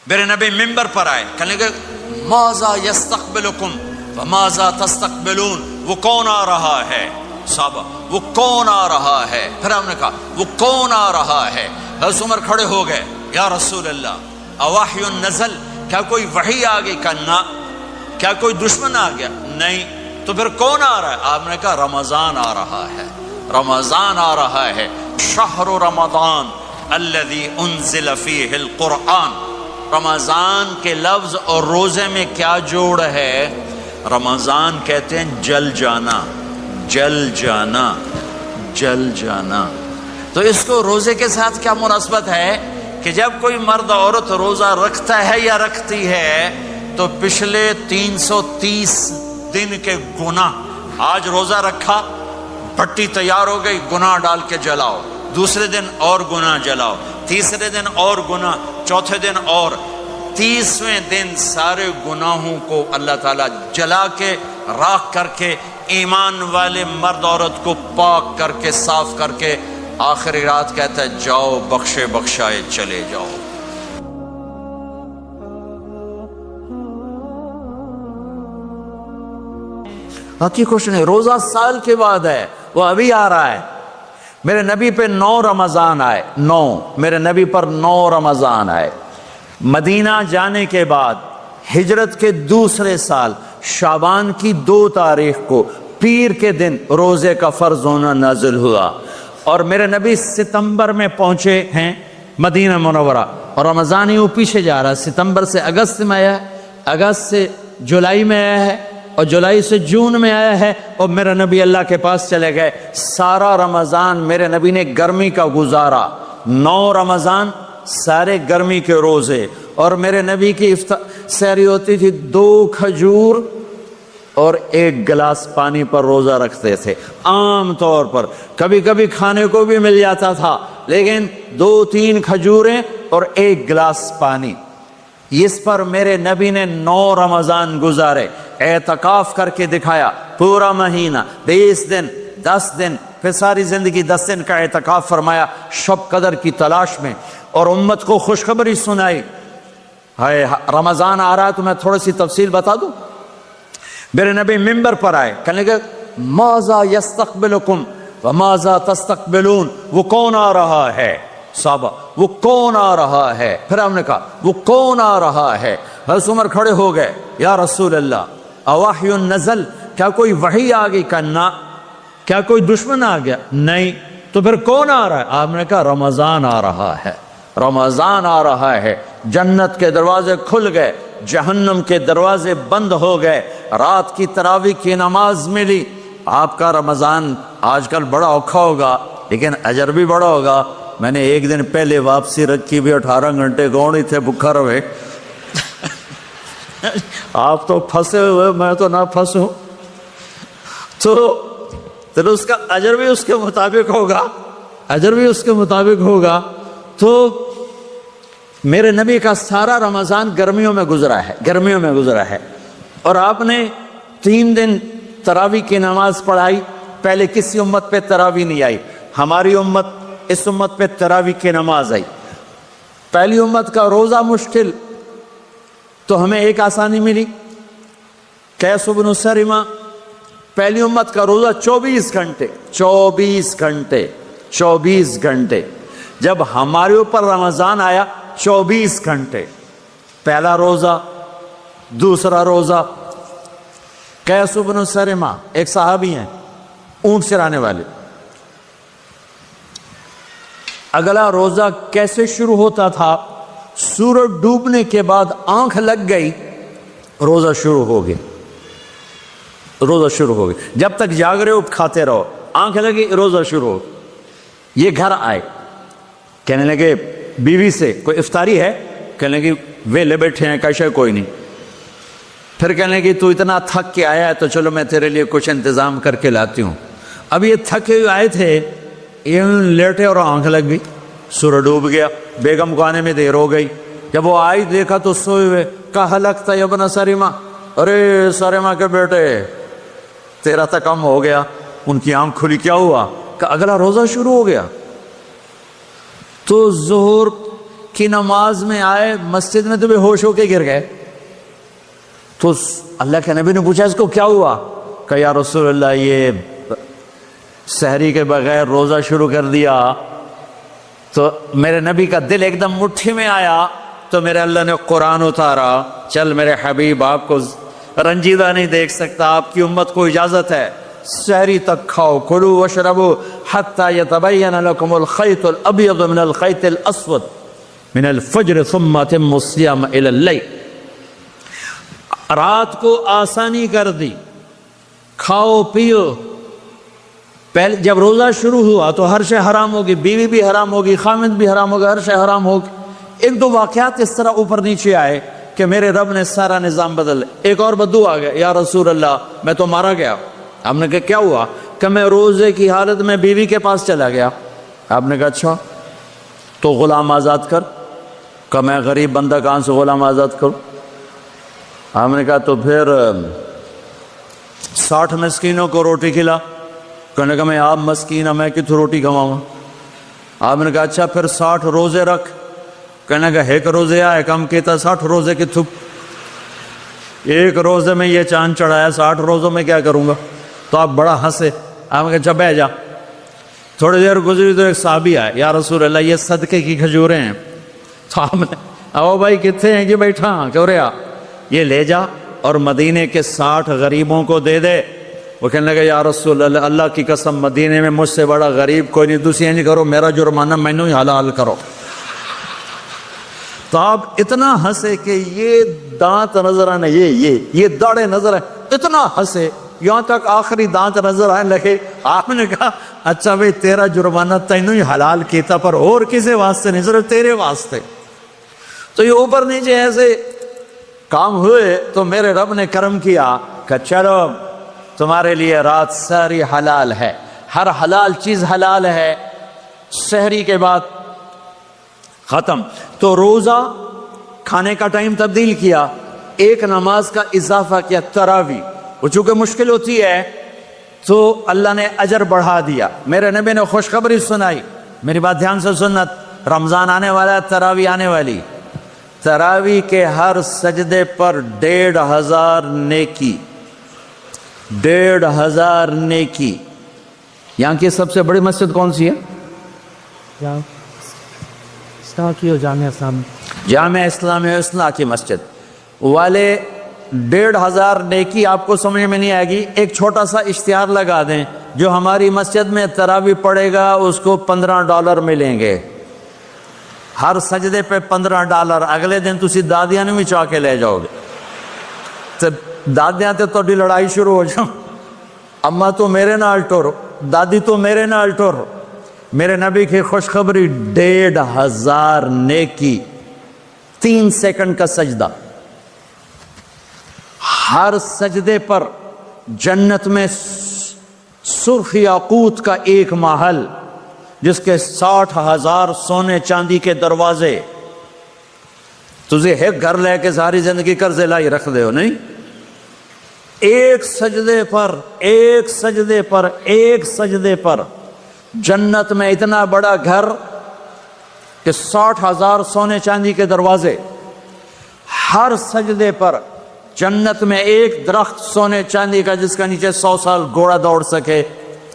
میرے نبی ممبر پر آئے، کہنے لگے ماذا یستقبلکم وماذا تستقبلون، وہ کون آ رہا ہے؟ صحابہ وہ کون آ رہا ہے؟ پھر ہم نے کہا وہ کون آ رہا ہے؟ حضرت عمر کھڑے ہو گئے، یا رسول اللہ اوحی نزل، کیا کوئی وحی آ گئی؟ کہا نہ۔ کیا کوئی دشمن آ گیا؟ نہیں۔ تو پھر کون آ رہا ہے؟ آپ نے کہا رمضان آ رہا ہے، رمضان آ رہا ہے، شہر رمضان الذی انزل فیہ القرآن۔ رمضان کے لفظ اور روزے میں کیا جوڑ ہے؟ رمضان کہتے ہیں جل جانا، جل جانا، جل جانا۔ تو اس کو روزے کے ساتھ کیا مناسبت ہے کہ جب کوئی مرد عورت روزہ رکھتا ہے یا رکھتی ہے تو پچھلے 330 دن کے گناہ، آج روزہ رکھا، بھٹی تیار ہو گئی، گناہ ڈال کے جلاؤ، دوسرے دن اور گناہ جلاؤ، تیسرے دن اور گناہ، چوتھے دن اور، 30ویں دن سارے گناہوں کو اللہ تعالیٰ جلا کے راکھ کر کے ایمان والے مرد عورت کو پاک کر کے صاف کر کے آخری رات کہتا ہے جاؤ بخشے بخشائے چلے جاؤ۔ باقی کچھ نہیں، روزہ سال کے بعد ہے، وہ ابھی آ رہا ہے۔ میرے نبی پہ 9 رمضان آئے، 9 میرے نبی پر 9 رمضان آئے۔ مدینہ جانے کے بعد ہجرت کے دوسرے سال شعبان کی 2 تاریخ کو پیر کے دن روزے کا فرض ہونا نازل ہوا، اور میرے نبی ستمبر میں پہنچے ہیں مدینہ منورہ، اور رمضان ہی وہ پیچھے جا رہا ہے، ستمبر سے اگست میں آیا ہے، اگست سے جولائی میں آیا ہے، اور جولائی سے جون میں آیا ہے، اور میرے نبی اللہ کے پاس چلے گئے۔ سارا رمضان میرے نبی نے گرمی کا گزارا، 9 رمضان سارے گرمی کے روزے، اور میرے نبی کی سحری ہوتی تھی 2 کھجور اور 1 گلاس پانی پر روزہ رکھتے تھے عام طور پر، کبھی کبھی کھانے کو بھی مل جاتا تھا، لیکن 2-3 کھجوریں اور 1 گلاس پانی۔ اس پر میرے نبی نے 9 رمضان گزارے، اعتکاف کر کے دکھایا، پورا مہینہ، 20 دن، 10 دن، پھر ساری زندگی 10 دن کا اعتکاف فرمایا شب قدر کی تلاش میں، اور امت کو خوشخبری سنائی۔ رمضان آ رہا ہے تو میں تھوڑی سی تفصیل بتا دوں۔ میرے نبی ممبر پر آئے، کہنے لگے ماذا یستقبلکم وماذا تستقبلون، وہ کون آ رہا ہے؟ صحابہ وہ کون آ رہا ہے؟ پھر ہم نے کہا وہ کون آ رہا ہے؟ حضرت عمر کھڑے ہو گئے، یا رسول اللہ اوحی نزل، کیا کوئی وحی آ گئی؟ کہا نہ۔ کیا کوئی دشمن آ گیا؟ نہیں۔ تو پھر کون آ رہا ہے؟ آپ نے کہا رمضان آ رہا ہے، رمضان آ رہا ہے۔ جنت کے دروازے کھل گئے، جہنم کے دروازے بند ہو گئے، رات کی تراویح کی نماز ملی۔ آپ کا رمضان آج کل بڑا اوکھا ہوگا لیکن اجر بھی بڑا ہوگا۔ میں نے 1 دن پہلے واپسی رکھی بھی، 18 گھنٹے کون ہی تھے بھوکا رہے۔ آپ تو پھنسے ہوئے، میں تو نہ پھنسوں، تو اس کا اجر بھی اس کے مطابق ہوگا، اجر بھی اس کے مطابق ہوگا۔ تو میرے نبی کا سارا رمضان گرمیوں میں گزرا ہے، گرمیوں میں گزرا ہے، اور آپ نے 3 دن تراویح کی نماز پڑھائی۔ پہلے کسی امت پہ تراویح نہیں آئی، ہماری امت، اس امت پہ تراویح کی نماز آئی۔ پہلی امت کا روزہ مشکل، تو ہمیں ایک آسانی ملی، قیس بن سرمہ۔ پہلی امت کا روزہ 24 گھنٹے، 24 گھنٹے، 24 گھنٹے۔ جب ہمارے اوپر رمضان آیا 24 گھنٹے، پہلا روزہ، دوسرا روزہ۔ قیس بن سرمہ ایک صحابی ہیں، اونٹ چرانے والے۔ اگلا روزہ کیسے شروع ہوتا تھا؟ سورج ڈوبنے کے بعد آنکھ لگ گئی، روزہ شروع ہو گیا، روزہ شروع ہو گیا۔ جب تک جاگ رہے ہو کھاتے رہو، آنکھ لگی روزہ شروع ہو۔ یہ گھر آئے، کہنے لگے بیوی سے کوئی افطاری ہے؟ کہنے لگے ویلے بیٹھے ہیں، کیسے کوئی نہیں۔ پھر کہنے لگے تو اتنا تھک کے آیا ہے تو چلو میں تیرے لیے کچھ انتظام کر کے لاتی ہوں۔ اب یہ تھکے ہوئے آئے تھے، یہ لیٹے اور آنکھ لگ گئی، سورج ڈوب گیا، بیگم کو آنے میں دیر ہو گئی۔ جب وہ آئی دیکھا تو سوئے ہوئے، کہا لگتا ہے ابن سرمہ، ارے سرمہ کے بیٹے تیرا تو کم ہو گیا۔ ان کی آنکھ کھلی، کیا ہوا؟ کہ اگلا روزہ شروع ہو گیا۔ تو ظہر کی نماز میں آئے مسجد میں تو بے ہوش ہو کے گر گئے. تو اللہ کے نبی نے پوچھا اس کو کیا ہوا؟ کہ یا رسول اللہ یہ سحری کے بغیر روزہ شروع کر دیا. تو میرے نبی کا دل ایک دم مٹھی میں آیا. تو میرے اللہ نے قرآن اتارا، چل میرے حبیب آپ کو رنجیدہ نہیں دیکھ سکتا، آپ کی امت کو اجازت ہے سحری تک کھاؤ، کلوا واشربوا حتی یتبین لکم الخیط الابیض من الخیط الاسود من الفجر ثم اتموا الصیام الی اللیل. رات کو آسانی کر دی، کھاؤ پیو. پہلے جب روزہ شروع ہوا تو ہر شے حرام ہوگی، بیوی بھی حرام ہوگی، خامد بھی حرام ہوگا، ہر شے حرام ہوگی. ایک دو واقعات اس طرح اوپر نیچے آئے کہ میرے رب نے سارا نظام بدل. ایک اور بدو آ گیا، یا رسول اللہ میں تو مارا گیا. آپ نے کہا کیا ہوا؟ کہ میں روزے کی حالت میں بیوی کے پاس چلا گیا. آپ نے کہا اچھا تو غلام آزاد کر. کہ میں غریب بندہ کہاں سے غلام آزاد کروں؟ آپ نے کہا تو پھر 60 مسکینوں کو روٹی کھلا. کہنے کا میں آپ مسکین ہوں، میں کتوں روٹی کھواؤں؟ آپ نے کہا اچھا پھر 60 روزے رکھ. کہنے کا ایک روزے آئے کم کیتا 60 روزے کی تھپ. ایک روزے میں یہ چاند چڑھایا، 60 روزوں میں کیا کروں گا؟ تو آپ بڑا ہنسے. آپ نے کہا اچھا بیٹھ جا. تھوڑی دیر گزری تو ایک صحابی آئے، یا رسول اللہ یہ صدقے کی کھجوریں ہیں. تو آپ نے او بھائی کتنے ہیں؟ کہ بیٹھا کیوں رہا، یہ لے جا اور مدینے کے 60 غریبوں کو دے دے. وہ کہنے لگا یا رسول اللہ اللہ کی قسم مدینے میں مجھ سے بڑا غریب کوئی نہیں، دوسری نہیں کرو، میرا جرمانہ مینوں ہی حلال کرو. تو آپ اتنا ہنسے کہ یہ دانت نظر آنے، یہ داڑھیں نظر آئے، اتنا ہنسے یہاں تک آخری دانت نظر آنے لگے. آپ نے کہا اچھا بھائی تیرا جرمانہ تینوں ہی حلال کیتا، پر اور کسی واسطے نہیں، صرف تیرے واسطے. تو یہ اوپر نیچے ایسے کام ہوئے تو میرے رب نے کرم کیا کہ چلو تمہارے لیے رات ساری حلال ہے، ہر حلال چیز حلال ہے. سحری کے بعد ختم. تو روزہ کھانے کا ٹائم تبدیل کیا، ایک نماز کا اضافہ کیا، تراویح. وہ چونکہ مشکل ہوتی ہے تو اللہ نے اجر بڑھا دیا. میرے نبی نے خوشخبری سنائی، میری بات دھیان سے سننا، رمضان آنے والا ہے، تراویح آنے والی. تراویح کے ہر سجدے پر 1500 نیکی، 1500 نیکی. یہاں کی سب سے بڑی مسجد کون سی ہے؟ جامع اسلامیہ اصلاح کی مسجد والے. 1500 نیکی آپ کو سمجھ میں نہیں آئے گی. ایک چھوٹا سا اشتہار لگا دیں، جو ہماری مسجد میں تراویح پڑے گا اس کو $15 ملیں گے، ہر سجدے پہ $15. اگلے دن تسی دادیاں نہیں چاہ کے لے جاؤ گے. تو دادیاں تے تھوڑی لڑائی شروع ہو جاؤ، اما تو میرے نال ٹور، دادی تو میرے نال ٹور. میرے نبی کی خوشخبری 1500 نیکی، 3 سیکنڈ کا سجدہ. ہر سجدے پر جنت میں سرخ یاقوت کا ایک محل جس کے 60,000 سونے چاندی کے دروازے. تجھے ایک گھر لے کے ساری زندگی قرضے لائی رکھ دے ہو نہیں. ایک سجدے پر، ایک سجدے پر، ایک سجدے پر جنت میں اتنا بڑا گھر کہ 60,000 سونے چاندی کے دروازے. ہر سجدے پر جنت میں ایک درخت سونے چاندی کا جس کا نیچے 100 سال گھوڑا دوڑ سکے.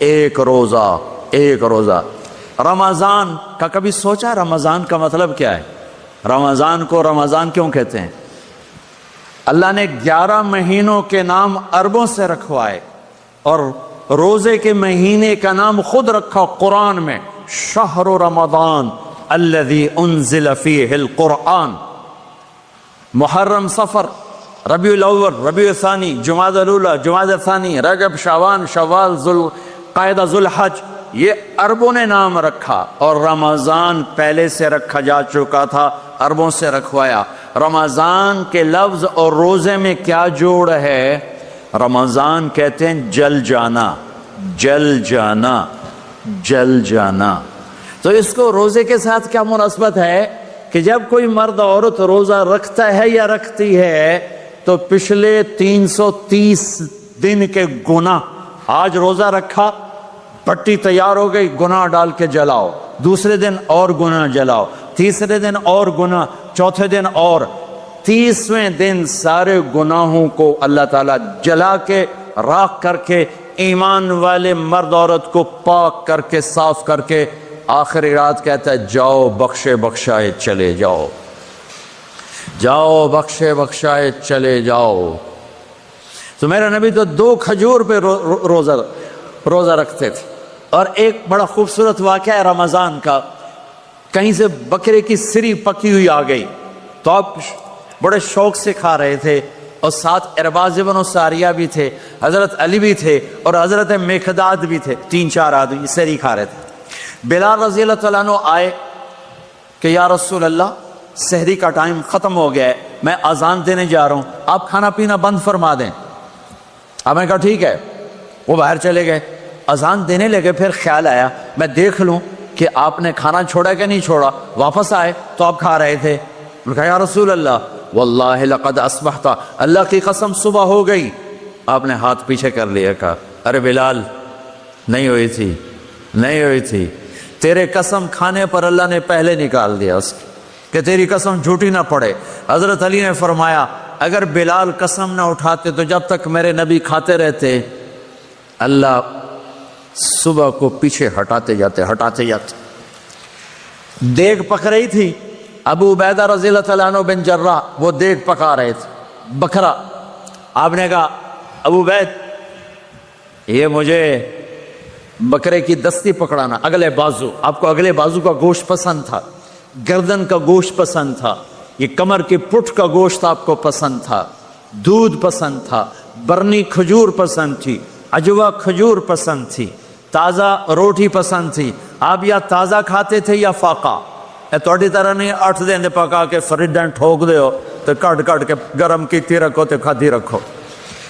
ایک روزہ، ایک روزہ. رمضان کا کبھی سوچا رمضان کا مطلب کیا ہے؟ رمضان کو رمضان کیوں کہتے ہیں؟ اللہ نے 11 مہینوں کے نام عربوں سے رکھوائے اور روزے کے مہینے کا نام خود رکھا قرآن میں، شہر رمضان الذی انزل فیہ القرآن. محرم، صفر، ربیع الاول، ربیع الثانی، جمادی الاولی، جمادی الثانی، رجب، شعبان، شوال، ذوالقعدہ، ذوالحج، یہ عربوں نے نام رکھا. اور رمضان پہلے سے رکھا جا چکا تھا، عربوں سے رکھوایا. رمضان کے لفظ اور روزے میں کیا جوڑ ہے؟ رمضان کہتے ہیں جل جانا، جل جانا، جل جانا. تو اس کو روزے کے ساتھ کیا مناسبت ہے کہ جب کوئی مرد عورت روزہ رکھتا ہے یا رکھتی ہے تو پچھلے 330 دن کے گناہ، آج روزہ رکھا، پٹی تیار ہو گئی، گناہ ڈال کے جلاؤ، دوسرے دن اور گناہ جلاؤ، تیسرے دن اور گناہ، چوتھے دن اور، 30ویں دن سارے گناہوں کو اللہ تعالیٰ جلا کے راکھ کر کے ایمان والے مرد عورت کو پاک کر کے صاف کر کے آخری رات کہتا ہے جاؤ بخشے بخشائے چلے جاؤ، جاؤ بخشے بخشائے چلے جاؤ۔ تو میرا نبی تو 2 کھجور پہ روزہ رکھتے تھے۔ اور ایک بڑا خوبصورت واقعہ ہے رمضان کا، کہیں سے بکرے کی سری پکی ہوئی آ گئی تو آپ بڑے شوق سے کھا رہے تھے، اور ساتھ ارباز بن ساریہ بھی تھے، حضرت علی بھی تھے اور حضرت مقداد بھی تھے، 3-4 آدمی سری کھا رہے تھے۔ بلال رضی اللہ تعالیٰ عنہ آئے کہ یا رسول اللہ سحری کا ٹائم ختم ہو گیا ہے، میں اذان دینے جا رہا ہوں، آپ کھانا پینا بند فرما دیں۔ آپ نے کہا ٹھیک ہے، وہ باہر چلے گئے، اذان دینے لگے، پھر خیال آیا میں دیکھ لوں کہ آپ نے کھانا چھوڑا کہ نہیں چھوڑا، واپس آئے تو آپ کھا رہے تھے۔ میں کہا یا رسول اللہ واللہ لقد اصبحت، اللہ کی قسم صبح ہو گئی۔ آپ نے ہاتھ پیچھے کر لیا، کہا ارے بلال نہیں ہوئی تھی، نہیں ہوئی تھی، تیرے قسم کھانے پر اللہ نے پہلے نکال دیا اس کی کہ تیری قسم جھوٹی نہ پڑے۔ حضرت علی نے فرمایا اگر بلال قسم نہ اٹھاتے تو جب تک میرے نبی کھاتے رہتے اللہ صبح کو پیچھے ہٹاتے جاتے۔ دیگ پک رہی تھی، ابو عبیدہ رضی اللہ تعالیٰ عنہ بن جراح وہ دیگ پکا رہے تھے، بکرا۔ آپ نے کہا ابو عبید یہ مجھے بکرے کی دستی پکڑانا، اگلے بازو، آپ کو اگلے بازو کا گوشت پسند تھا، گردن کا گوشت پسند تھا، یہ کمر کی پٹھ کا گوشت آپ کو پسند تھا، دودھ پسند تھا، برنی کھجور پسند تھی، عجوا کھجور پسند تھی، تازہ روٹی پسند تھی۔ آپ یا تازہ کھاتے تھے یا فاقہ، توڑی طرح نہیں 8 دن پکا کے فریڈن ٹھوک دے ہو تو کٹ کے گرم کیتی رکھو تو کھادی رکھو،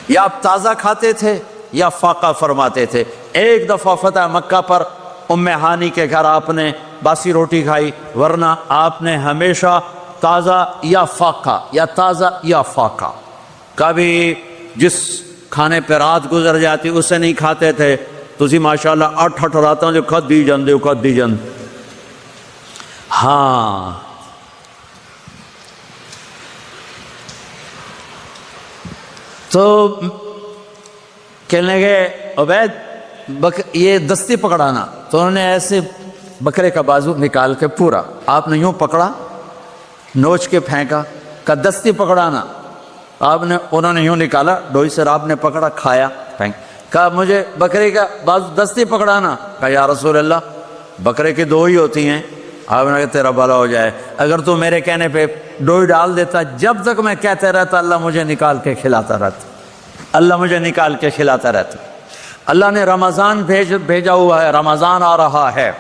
یا آپ تازہ کھاتے تھے یا فاقہ فرماتے تھے۔ ایک دفعہ فتح مکہ پر ام ہانی کے گھر آپ نے باسی روٹی کھائی، ورنہ آپ نے ہمیشہ تازہ یا فاقہ یا تازہ یا فاقہ، کبھی جس کھانے پہ رات گزر جاتی اسے نہیں کھاتے تھے۔ تسی ماشاءاللہ 8 راتوں جو کھد دی جاندے۔ ہاں تو کہنے گئے عبید یہ دستی پکڑانا، تو انہوں نے ایسے بکرے کا بازو نکال کے پورا آپ نے یوں پکڑا، نوچ کے پھینکا، کہ دستی پکڑانا، انہوں نے یوں نکالا ڈوئی سے، آپ نے پکڑا کھایا پھینک، کہا مجھے بکرے کا بازو دستی پکڑانا، کہا یا رسول اللہ بکرے کی 2 ہی ہوتی ہیں۔ آپ نے کہا تیرا بھلا ہو جائے، اگر تو میرے کہنے پہ ڈوئی ڈال دیتا، جب تک میں کہتے رہتا اللہ مجھے نکال کے کھلاتا رہتا، اللہ مجھے نکال کے کھلاتا رہتا۔ اللہ نے رمضان بھیجا ہوا ہے، رمضان آ رہا ہے،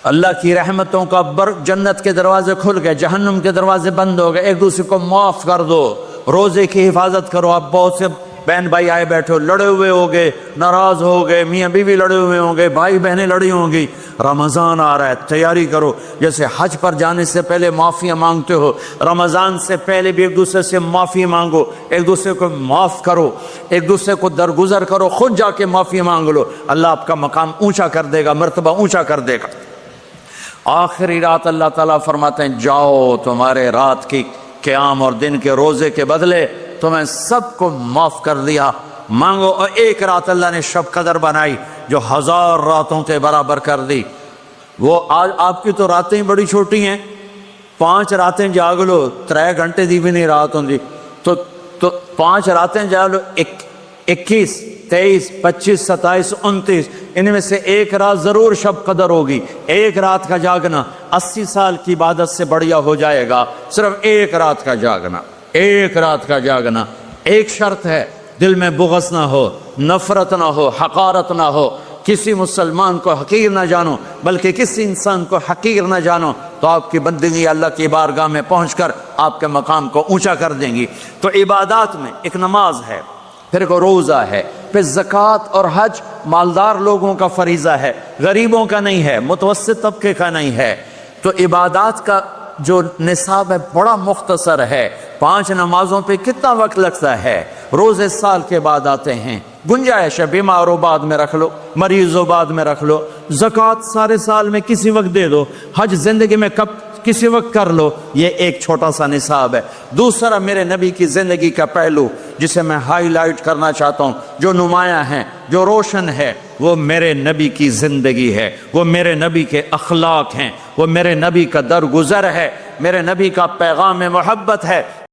اللہ کی رحمتوں کا جنت کے دروازے کھل گئے، جہنم کے دروازے بند ہو گئے، ایک دوسرے کو معاف کر دو، روزے کی حفاظت کرو۔ آپ بہت سے بہن بھائی آئے بیٹھے ہو، لڑے ہوئے ہو گئے، ناراض ہو گئے، میاں بیوی لڑے ہوئے ہوں گے، بھائی بہنیں لڑی ہوں گی، رمضان آ رہا ہے، تیاری کرو۔ جیسے حج پر جانے سے پہلے معافیاں مانگتے ہو، رمضان سے پہلے بھی ایک دوسرے سے معافی مانگو، ایک دوسرے کو معاف کرو، ایک دوسرے کو درگزر کرو، خود جا کے معافی مانگ لو، اللہ آپ کا مقام اونچا کر دے گا، مرتبہ اونچا کر دے گا۔ آخری رات اللہ تعالیٰ فرماتے ہیں جاؤ، تمہارے رات کی قیام اور دن کے روزے کے بدلے تمہیں سب کو معاف کر دیا، مانگو۔ اور ایک رات اللہ نے شب قدر بنائی جو 1000 راتوں کے برابر کر دی۔ وہ آج آپ کی تو راتیں ہی بڑی چھوٹی ہیں، 5 راتیں جاگ لو، 3 گھنٹے دی بھی نہیں رات ہوں، تو 5 راتیں جاگ لو، 21 23 25 27 29، ان میں سے ایک رات ضرور شب قدر ہوگی۔ ایک رات کا جاگنا 80 سال کی عبادت سے بڑھیا ہو جائے گا، صرف ایک رات کا جاگنا، ایک رات کا جاگنا۔ ایک شرط ہے، دل میں بغض نہ ہو، نفرت نہ ہو، حقارت نہ ہو، کسی مسلمان کو حقیر نہ جانو، بلکہ کسی انسان کو حقیر نہ جانو، تو آپ کی بندگی اللہ کی بارگاہ میں پہنچ کر آپ کے مقام کو اونچا کر دیں گی۔ تو عبادات میں ایک نماز ہے، پھر ایک روزہ ہے، پھر زکوٰۃ اور حج مالدار لوگوں کا فریضہ ہے، غریبوں کا نہیں ہے، متوسط طبقے کا نہیں ہے۔ تو عبادات کا جو نصاب ہے بڑا مختصر ہے، 5 نمازوں پہ کتنا وقت لگتا ہے، روزے سال کے بعد آتے ہیں، گنجائش ہے، بیمار ہو بعد میں رکھ لو، مریض ہو بعد میں رکھ لو، زکوٰۃ سارے سال میں کسی وقت دے دو، حج زندگی میں کب کسی وقت کر لو، یہ ایک چھوٹا سا نصاب ہے۔ دوسرا میرے نبی کی زندگی کا پہلو جسے میں ہائی لائٹ کرنا چاہتا ہوں، جو نمایاں ہے، جو روشن ہے، وہ میرے نبی کی زندگی ہے، وہ میرے نبی کے اخلاق ہیں، وہ میرے نبی کا درگزر ہے، میرے نبی کا پیغام محبت ہے۔